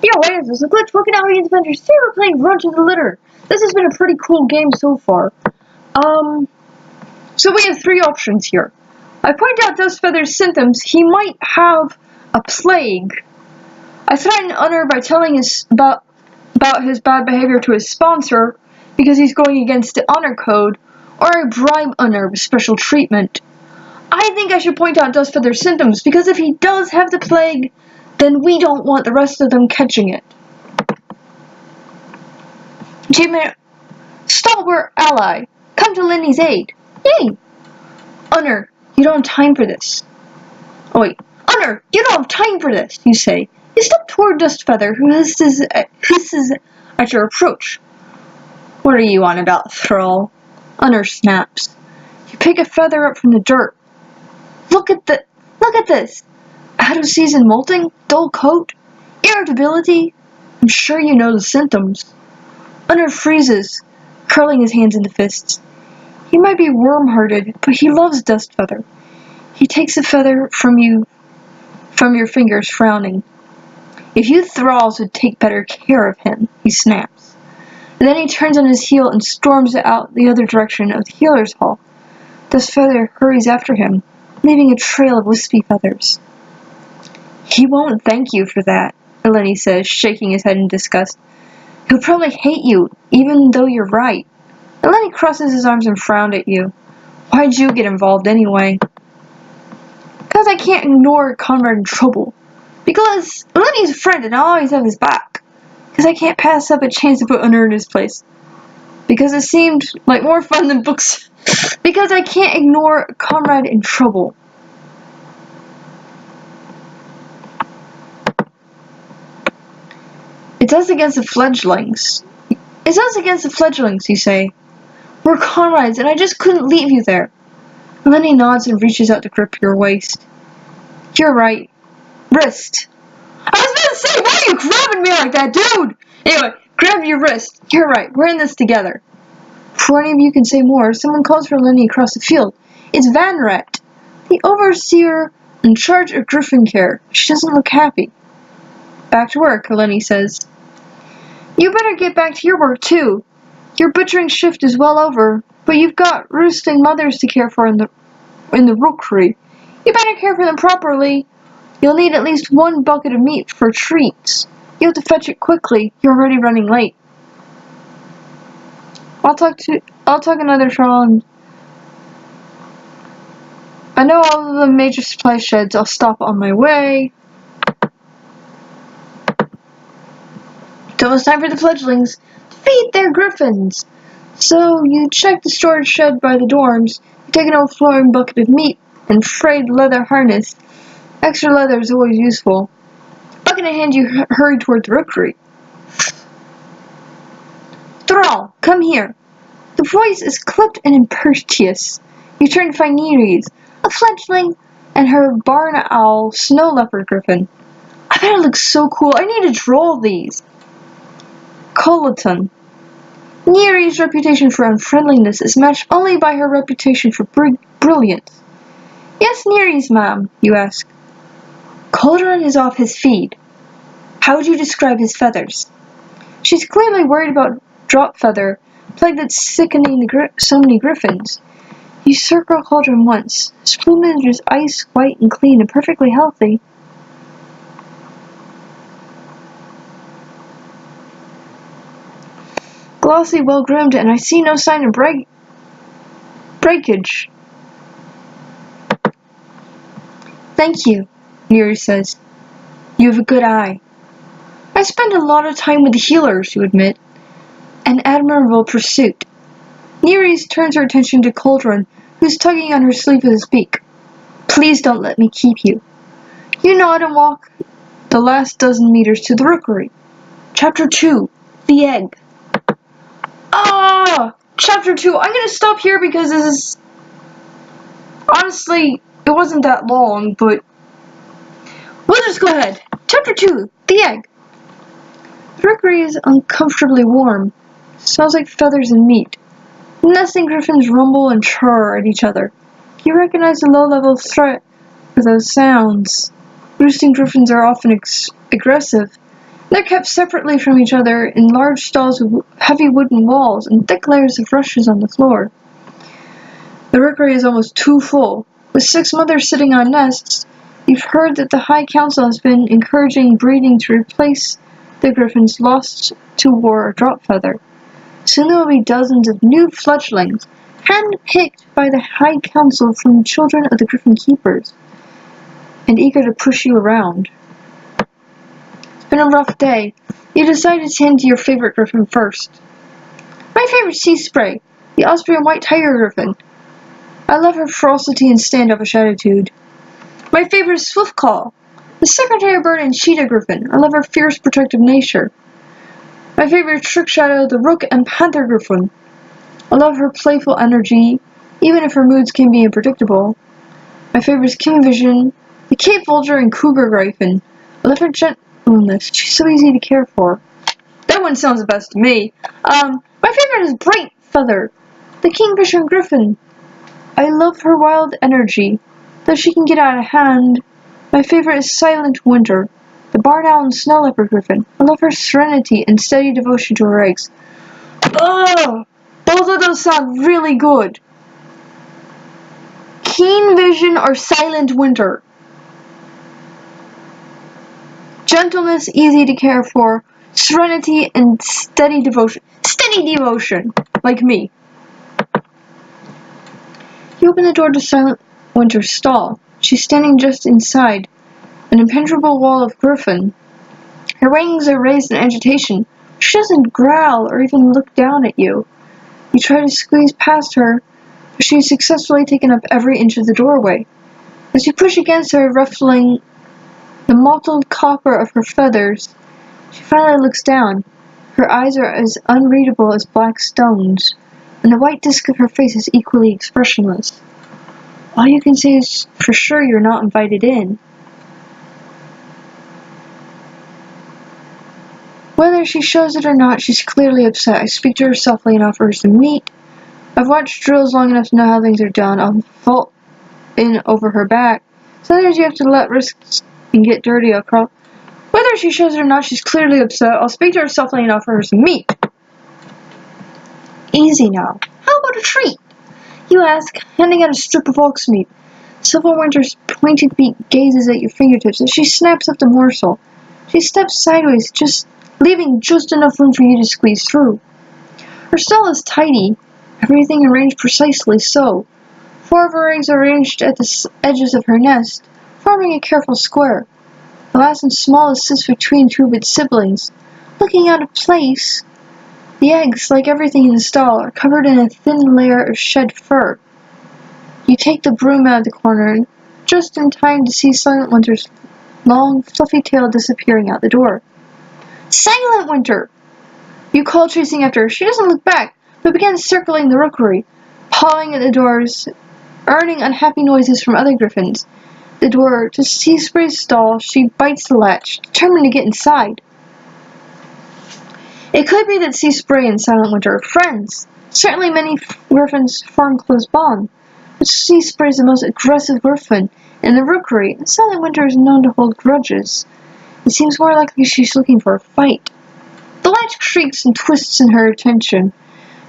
Yeah, why is this a glitch? Look at how he adventures. Today we're playing Runt in the Litter. This has been a pretty cool game so far. So we have three options here. I point out Dustfeather's symptoms. He might have a plague. I threaten Unner by telling his about his bad behavior to his sponsor because he's going against the honor code, or I bribe Unner with special treatment. I think I should point out Dustfeather's symptoms because if he does have the plague, then we don't want the rest of them catching it. Jimmy, stalwart ally, come to Lenny's aid. Yay! Unner, you don't have time for this. Oh wait, Unner, you don't have time for this, you say. You step toward Dustfeather, who hisses at your approach. What are you on about, thrall? Unner snaps. You pick a feather up from the dirt. Look at this. Out of season molting, dull coat, irritability. I'm sure you know the symptoms. Unner freezes, curling his hands into fists. He might be worm-hearted, but he loves Dustfeather. He takes the feather from your fingers, frowning. If you thralls would take better care of him, he snaps. And then he turns on his heel and storms out the other direction of the healer's hall. Dustfeather hurries after him, leaving a trail of wispy feathers. He won't thank you for that, Lenny says, shaking his head in disgust. He'll probably hate you, even though you're right. And Lenny crosses his arms and frowned at you. Why'd you get involved anyway? Because I can't ignore a comrade in trouble. Because Lenny's a friend and I'll always have his back. Because I can't pass up a chance to put Unner in his place. Because it seemed like more fun than books. Because I can't ignore a comrade in trouble. It's us against the fledglings. It's us against the fledglings, you say. We're comrades, and I just couldn't leave you there. Lenny nods and reaches out to grip your waist. You're right. Wrist. I was about to say, why are you grabbing me like that, dude? Anyway, grab your wrist. You're right. We're in this together. Before any of you can say more, someone calls for Lenny across the field. It's Van Rat, the overseer in charge of griffin care. She doesn't look happy. Back to work, Lenny says. You better get back to your work, too. Your butchering shift is well over, but you've got roosting mothers to care for in the rookery. You better care for them properly. You'll need at least one bucket of meat for treats. You have to fetch it quickly. You're already running late. I'll talk another thrall. I know all of the major supply sheds. I'll stop on my way. So it's time for the fledglings to feed their griffins. So you check the storage shed by the dorms, you take an overflowing bucket of meat and frayed leather harness. Extra leather is always useful. Bucket in hand, you hurry toward the rookery. Thrall, come here. The voice is clipped and impetuous. You turn to find Neres, a fledgling, and her barn owl snow leopard griffin. I bet it looks so cool. I need to draw these. Colaton. Nere's reputation for unfriendliness is matched only by her reputation for brilliance. Yes, Nere's, ma'am, you ask. Colaton is off his feed. How would you describe his feathers? She's clearly worried about drop feather, plague that's sickening so many griffins. You circle Colaton once. His plumage is ice white and clean and perfectly healthy. Glossy, well-groomed, and I see no sign of breakage. Thank you, Neres says. You have a good eye. I spend a lot of time with the healers, you admit. An admirable pursuit. Neres turns her attention to Cauldron, who's tugging on her sleeve with his beak. Please don't let me keep you. You nod and walk the last dozen meters to the rookery. Chapter 2, The Egg. Chapter 2. I'm going to stop here because this is... Honestly, it wasn't that long, but... We'll just go ahead. Chapter 2. The Egg. The rookery is uncomfortably warm. Smells like feathers and meat. Nesting griffins rumble and churr at each other. You recognize the low-level threat for those sounds. Roosting griffins are often aggressive, They're kept separately from each other in large stalls with heavy wooden walls and thick layers of rushes on the floor. The rookery is almost too full. With 6 mothers sitting on nests, you've heard that the High Council has been encouraging breeding to replace the griffins lost to war or drop feather. Soon there will be dozens of new fledglings, hand-picked by the High Council from children of the griffin keepers, and eager to push you around. It's been a rough day. You decide to tend to your favorite griffin first. My favorite Sea Spray, the Austrian white tiger griffin. I love her ferocity and standoffish attitude. My favorite is Swiftclaw, the secretary bird and cheetah griffin. I love her fierce, protective nature. My favorite is Trick Shadow, the rook and panther griffin. I love her playful energy, even if her moods can be unpredictable. My favorite is Kim Vision, the Cape Vulture and cougar griffin. I love her gentleness. She's so easy to care for. That one sounds the best to me. My favorite is Bright Feather, the kingfisher and griffin. I love her wild energy, though she can get out of hand. My favorite is Silent Winter, the barn owl and snow leopard griffin. I love her serenity and steady devotion to her eggs. Ugh! Both of those sound really good. Keen Vision or Silent Winter? Gentleness, easy to care for. Serenity and steady devotion. Steady devotion! Like me. You open the door to Silent Winter's stall. She's standing just inside an impenetrable wall of griffin. Her wings are raised in agitation. She doesn't growl or even look down at you. You try to squeeze past her, but she has successfully taken up every inch of the doorway. As you push against her, ruffling the mottled copper of her feathers, she finally looks down. Her eyes are as unreadable as black stones, and the white disk of her face is equally expressionless. All you can say is for sure you're not invited in. Whether she shows it or not, she's clearly upset. I speak to her softly and offer her some meat. I've watched drills long enough to know how things are done. I'll vault in over her back. Sometimes you have to let risks and get dirty. I'll crawl. Whether she shows it or not, she's clearly upset. I'll speak to her softly and offer her some meat. Easy now. How about a treat? You ask, handing out a strip of ox meat. Silverwinter's pointed beak gazes at your fingertips as she snaps up the morsel. She steps sideways, leaving just enough room for you to squeeze through. Her stall is tidy, everything arranged precisely so. 4 of her eggs are arranged at the edges of her nest, forming a careful square. The last and smallest sits between 2 of its siblings. Looking out of place, the eggs, like everything in the stall, are covered in a thin layer of shed fur. You take the broom out of the corner, just in time to see Silent Winter's long, fluffy tail disappearing out the door. Silent Winter! You call, chasing after her. She doesn't look back, but begins circling the rookery, pawing at the doors, earning unhappy noises from other griffins. The door to Sea Spray's stall, she bites the latch, determined to get inside. It could be that Sea Spray and Silent Winter are friends. Certainly many griffins form close bond, but Sea Spray is the most aggressive griffin in the rookery, and Silent Winter is known to hold grudges. It seems more likely she's looking for a fight. The latch creaks and twists in her attention.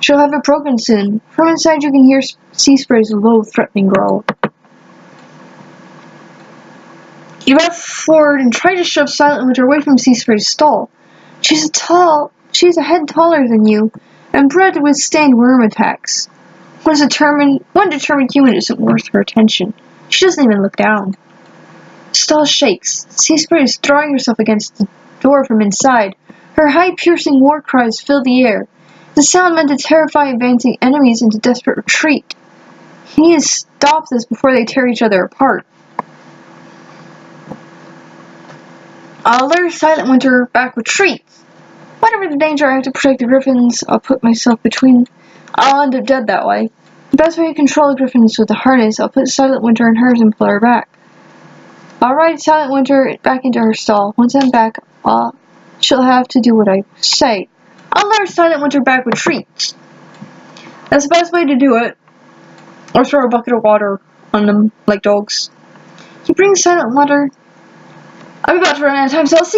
She'll have it broken soon. From inside you can hear Sea Spray's low, threatening growl. You rush forward and try to shove Silent Winter away from Sea Spray's stall. She's a head taller than you, and bred to withstand worm attacks. One determined human isn't worth her attention. She doesn't even look down. The stall shakes. Sea Spray is throwing herself against the door from inside. Her high, piercing war cries fill the air. The sound meant to terrify advancing enemies into desperate retreat. You need to stop this before they tear each other apart. I'll lure Silent Winter back with treats. Whatever the danger, I have to protect the griffins. I'll put myself between. I'll end up dead that way. The best way to control the griffins is with a harness. I'll put Silent Winter in hers and pull her back. I'll ride Silent Winter back into her stall. Once I'm back, she'll have to do what I say. I'll lure Silent Winter back with treats. That's the best way to do it. Or throw a bucket of water on them like dogs. You bring Silent Winter. I'm about to run out of time, so I'll see you.